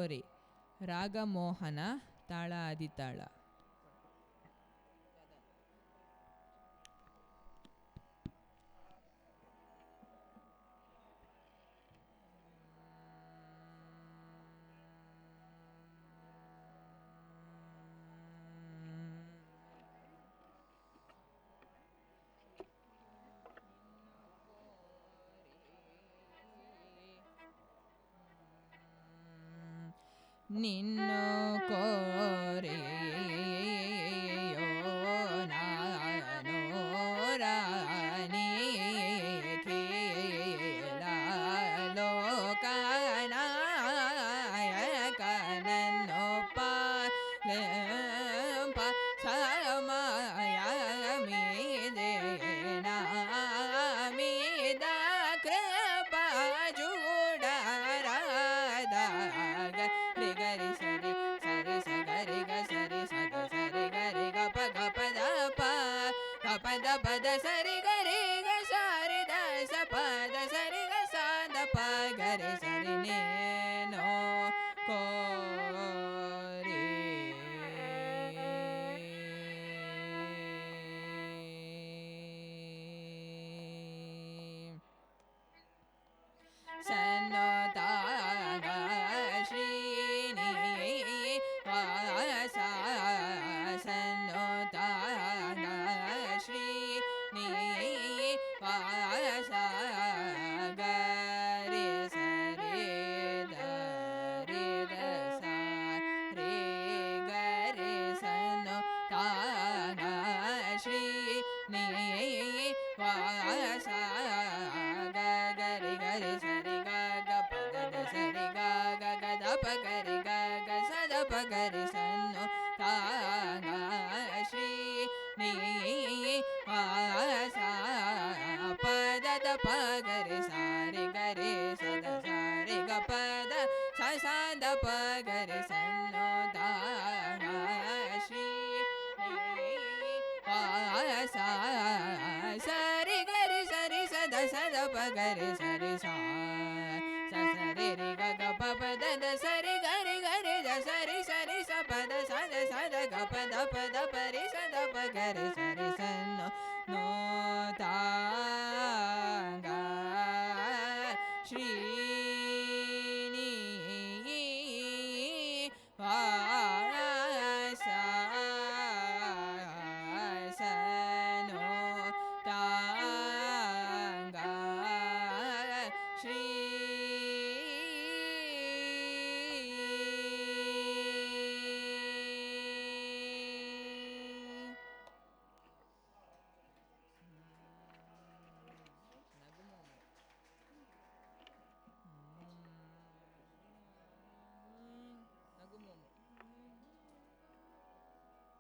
ಸಾರಿ, ರಾಗಮೋಹನ ತಾಳ ಆದಿತಾಳ. ನಿನ್ನ ಕೋರೆಯೋ ನಾನು ರಾಣಿ ಖೇಲ ಲೋಕನಾಯಕನನ್ನೊಪ್ಪ ಸಮಯ ಮೀದೇನ ಮೀದ ಕೃಪ ಜೂಡರಾದಾಗ ಗರಿ ಸರಿ ಸರಿ ಸ ಗರಿ ಗ ಸರಿ ಸದ ಸರಿ ಗರಿ ಗ ಪ ಗ ಪದ ಪ ಗ ಪದ ಪದ ಸರಿ ಗರಿ ಗ ಸಾರಿ ದ ಸ ಪದ ಸರಿ ಗ ಸಾದ ಪ ಗರಿ ಸರಿ ನೇನೋ ಕೋರಿ ಸನ್ನೋತಾಗ ಶ್ರೀನಿ ವಾಸ ಸನ್ನೋತಾಗ ಶ್ರೀನಿ ವಾಸ ಗರಿ ಸರಿ ರಿ ದ ಸ ರೇ ಗರಿ ಸನ್ನೋತಾಗ ಶ್ರೀನಿ ವಾಸ ಗರಿ ಗರಿ ಸರಿ ಗ ಗ ಪದ ಸರಿ ಗ ಗ ಗ ದ ಪ ಗರಿ ಗ ಗ ಸ ದ ಪ ಗರಿ ಸನ್ನು ತಾಗ ಶ್ರೀ ನೀ ವಾಸ ಪದ ದ ಪ ಗರಿ ಸಾರಿ ಗರಿ ಸದ ಸಾರಿ ಗ ಪದ ಸ ಸ ದ ಪ ಗರಿ ಸನ್ನು ತಾಗ ಶ್ರೀ ವಾಸ ಸರಿ ಗರಿ ಸರಿ ಸದ ಸದ ಪ ಗರಿ ಸರಿ ಸಾ ಸ ಸರಿ ರಿ ಗ ಗ ಪ ಪ ದ ದ ಸರಿ ಗರಿ ಗರಿ ದ ಸರಿ ಸರಿ ಸ ಪ ದ ಸ ದ ಸ ದ ಗ ಪ ದ